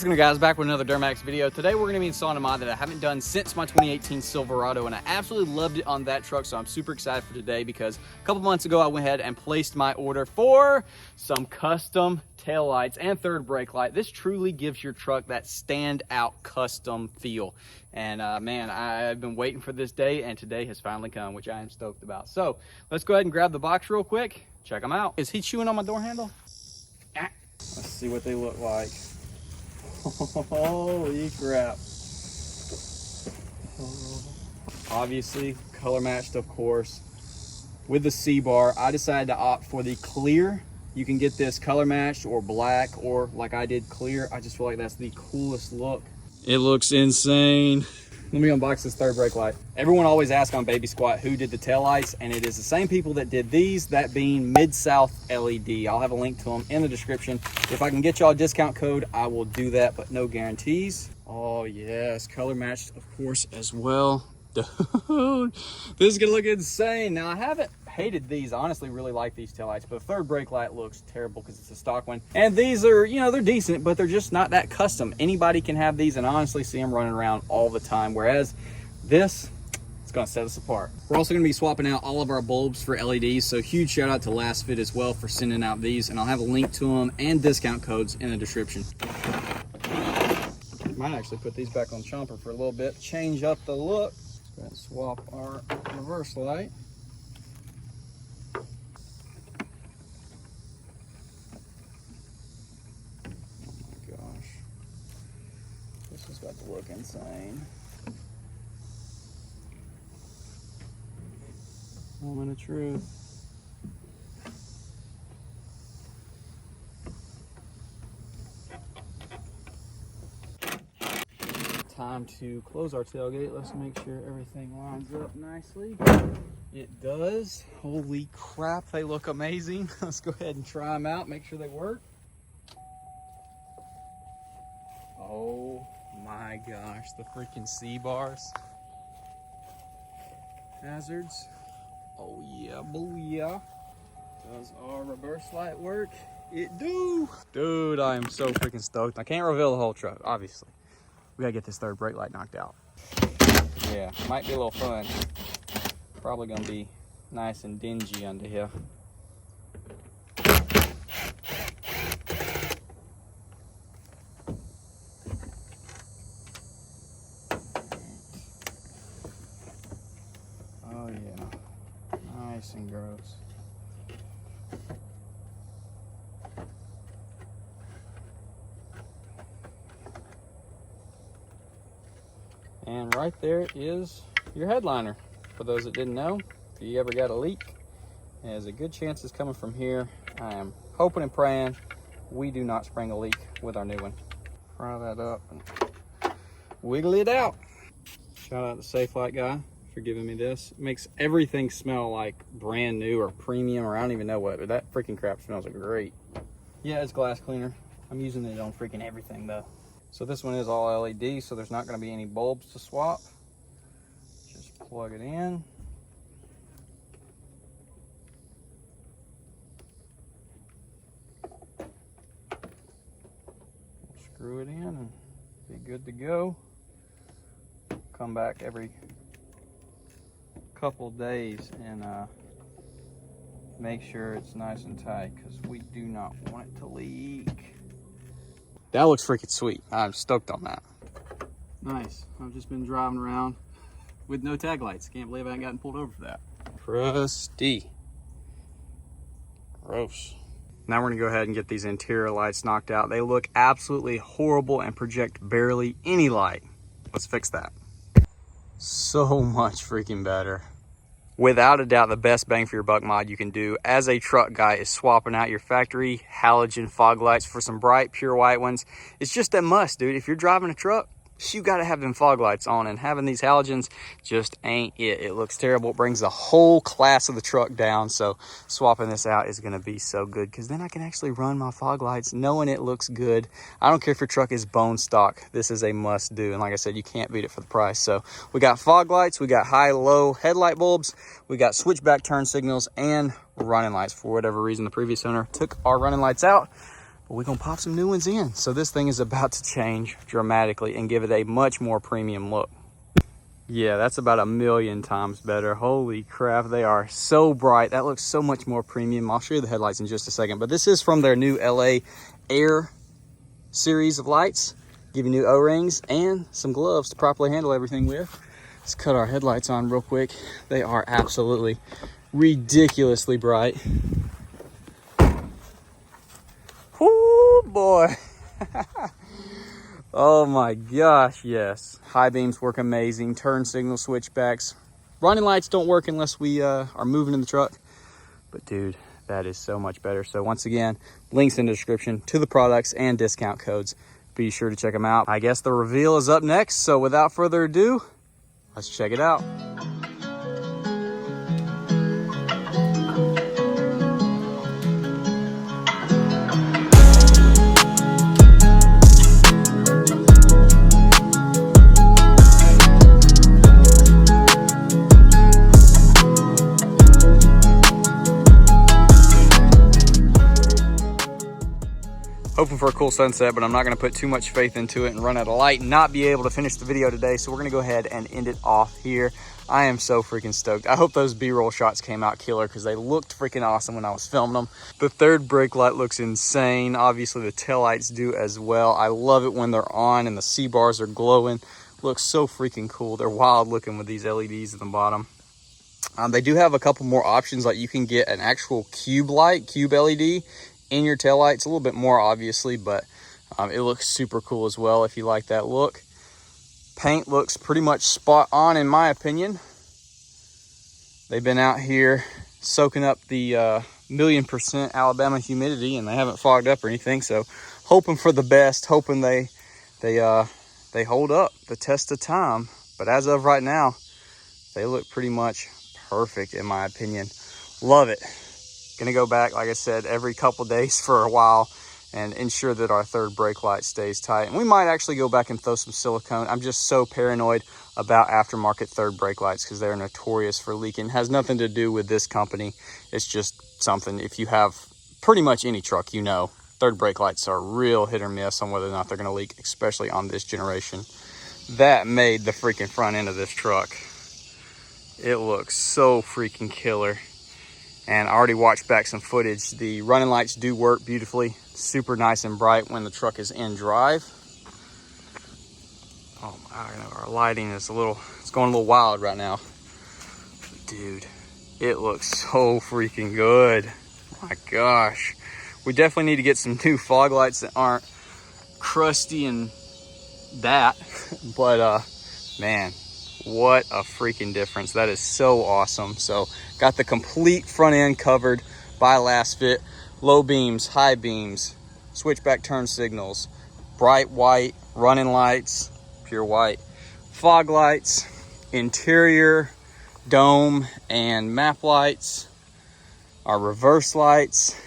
What's going on, guys? Back with another Duramax video. Today we're going to be installing a mod that I haven't done since my 2018 Silverado, and I absolutely loved it on that truck, so I'm super excited for today because a couple months ago I went ahead and placed my order for some custom taillights and third brake light. This truly gives your truck that standout custom feel. And man, I've been waiting for this day, and today has finally come, which I am stoked about. So let's go ahead and grab the box real quick. Check them out. Is he chewing on my door handle? Let's see what they look like. Holy crap. Obviously color matched, of course, with the C-bar. I decided to opt for the clear. You can get this color matched or black, or like I did, clear. I just feel like that's the coolest look. It looks insane. Let me unbox this third brake light. Everyone always asks on Baby Squat who did the taillights, and it is the same people that did these, that being Mid-South LED. I'll have a link to them in the description. If I can get y'all a discount code, I will do that, but no guarantees. Oh yes, color matched, of course, as well. Dude, this is gonna look insane. Now, I haven't hated these. I honestly really like these taillights, but the third brake light looks terrible because it's a stock one. And these are, you know, they're decent, but they're just not that custom. Anybody can have these, and I honestly see them running around all the time, whereas this, it's gonna set us apart. We're also gonna be swapping out all of our bulbs for LEDs, so huge shout out to Last Fit as well for sending out these, and I'll have a link to them and discount codes in the description. Might actually put these back on chomper for a little bit, change up the look. Go ahead and swap our reverse light. Oh my gosh. This is about to look insane. Moment of truth. Time to close our tailgate. Let's make sure everything lines up nicely. It does. Holy crap, they look amazing. Let's go ahead and try them out, make sure they work. Oh my gosh, the freaking C-bars. Hazards. Oh yeah, booyah. Does our reverse light work? It do. Dude, I am so freaking stoked. I can't reveal the whole truck, obviously. We gotta get this third brake light knocked out. Yeah, might be a little fun. Probably gonna be nice and dingy under here. Oh yeah, nice and gross. And right there is your headliner. For those that didn't know, if you ever got a leak, there's a good chance it's coming from here. I am hoping and praying we do not spring a leak with our new one. Fry that up and wiggle it out. Shout out to Safe Light guy for giving me this. It makes everything smell like brand new or premium, or I don't even know what, but that freaking crap smells great. Yeah, it's glass cleaner. I'm using it on freaking everything though. So this one is all LED, so there's not going to be any bulbs to swap. Just plug it in. Screw it in and be good to go. Come back every couple days and make sure it's nice and tight, because we do not want it to leak. That looks freaking sweet. I'm stoked on that. Nice. I've just been driving around with no tag lights. Can't believe I haven't gotten pulled over for that. Crusty. Gross. Now we're gonna go ahead and get these interior lights knocked out. They look absolutely horrible and project barely any light. Let's fix that. So much freaking better. Without a doubt, the best bang for your buck mod you can do as a truck guy is swapping out your factory halogen fog lights for some bright, pure white ones. It's just a must, dude. If you're driving a truck, you got to have them fog lights on, and having these halogens just ain't it. It looks terrible. It brings the whole class of the truck down. So swapping this out is going to be so good, because then I can actually run my fog lights knowing it looks good. I don't care if your truck is bone stock. This is a must do. And like I said, you can't beat it for the price. So we got fog lights, we got high, low headlight bulbs, we got switchback turn signals, and running lights. For whatever reason, the previous owner took our running lights out. But we're gonna pop some new ones in. So this thing is about to change dramatically and give it a much more premium look. Yeah, that's about 1,000,000 times better. Holy crap, they are so bright. That looks so much more premium. I'll show you the headlights in just a second, but this is from their new LA Air series of lights. Give you new O-rings and some gloves to properly handle everything with. Let's cut our headlights on real quick. They are absolutely ridiculously bright. Oh boy. Oh my gosh, yes. High beams work amazing. Turn signal switchbacks. Running lights don't work unless we are moving in the truck. But dude, that is so much better. So once again, links in the description to the products and discount codes. Be sure to check them out. I guess the reveal is up next. So without further ado, let's check it out. Hoping for a cool sunset, but I'm not gonna put too much faith into it and run out of light and not be able to finish the video today. So we're gonna go ahead and end it off here. I am so freaking stoked. I hope those B-roll shots came out killer because they looked freaking awesome when I was filming them. The third brake light looks insane. Obviously the taillights do as well. I love it when they're on and the C-bars are glowing. Looks so freaking cool. They're wild looking with these LEDs at the bottom. They do have a couple more options, like you can get an actual cube light, cube LED in your taillight. It's a little bit more obviously, but it looks super cool as well if you like that look. Paint looks pretty much spot on in my opinion. They've been out here soaking up the 1,000,000% Alabama humidity and they haven't fogged up or anything. So hoping for the best, hoping they hold up the test of time. But as of right now, they look pretty much perfect in my opinion. Love it. Gonna go back, like I said, every couple days for a while and ensure that our third brake light stays tight. And we might actually go back and throw some silicone. I'm just so paranoid about aftermarket third brake lights because they're notorious for leaking. It has nothing to do with this company. It's just something, if you have pretty much any truck, you know, third brake lights are real hit or miss on whether or not they're gonna leak, especially on this generation. That made the freaking front end of this truck. It looks so freaking killer. And I already watched back some footage. The running lights do work beautifully, super nice and bright when the truck is in drive. Oh my, our lighting is it's going a little wild right now. Dude, it looks so freaking good. My gosh. We definitely need to get some new fog lights that aren't crusty and that, but man, what a freaking difference. That is so awesome. So got the complete front end covered by Last Fit. Low beams, high beams, switchback turn signals, bright white running lights, pure white, fog lights, interior dome and map lights, our reverse lights,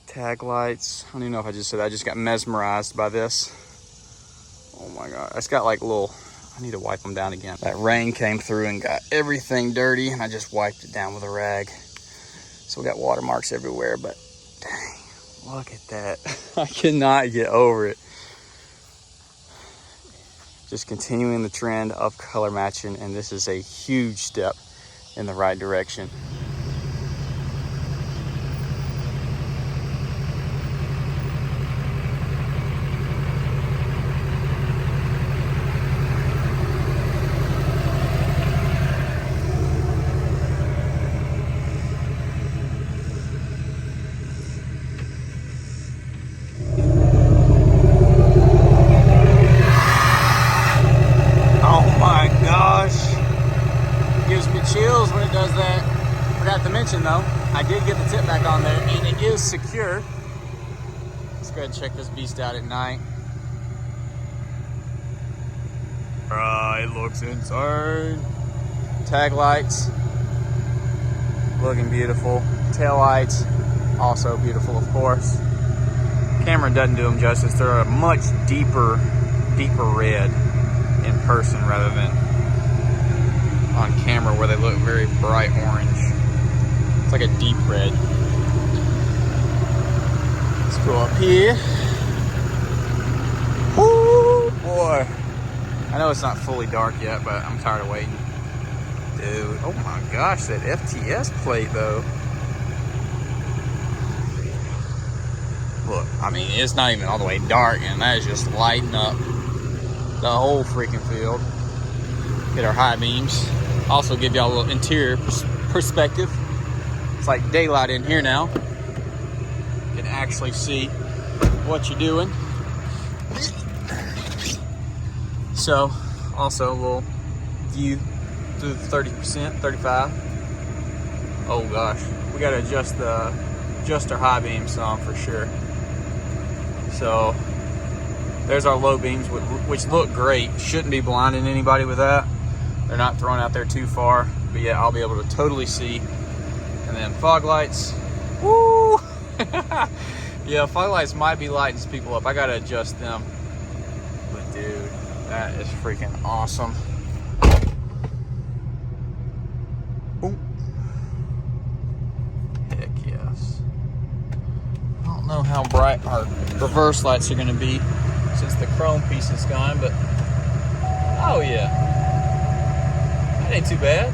tag lights. I don't even know if I just said that. I just got mesmerized by this. Oh my God, it's got like little, I need to wipe them down again. That rain came through and got everything dirty and I just wiped it down with a rag. So we got watermarks everywhere, but dang, look at that. I cannot get over it. Just continuing the trend of color matching, and this is a huge step in the right direction. Chills when it does that. Forgot to mention though, I did get the tip back on there and it is secure. Let's go ahead and check this beast out at night. It looks insane. Tag lights, looking beautiful. Tail lights, also beautiful of course. Camera doesn't do them justice. They're a much deeper red in person rather than on camera where they look very bright orange. It's like a deep red. Go up here. Woo, boy. I know it's not fully dark yet, but I'm tired of waiting. Dude, oh my gosh, that FTS plate though. Look, I mean, it's not even all the way dark, and that is just lighting up the whole freaking field. Get our high beams. Also give y'all a little interior perspective. It's like daylight in here now. You can actually see what you're doing. So, also a little view through the 30%, 35. Oh gosh, we gotta adjust our high beam some for sure. So, there's our low beams, which look great. Shouldn't be blinding anybody with that. They're not thrown out there too far, but yeah, I'll be able to totally see. And then fog lights, woo! Yeah, fog lights might be lighting people up. I gotta adjust them. But dude, that is freaking awesome. Boom. Heck yes. I don't know how bright our reverse lights are gonna be since the chrome piece is gone, but oh yeah. That ain't too bad.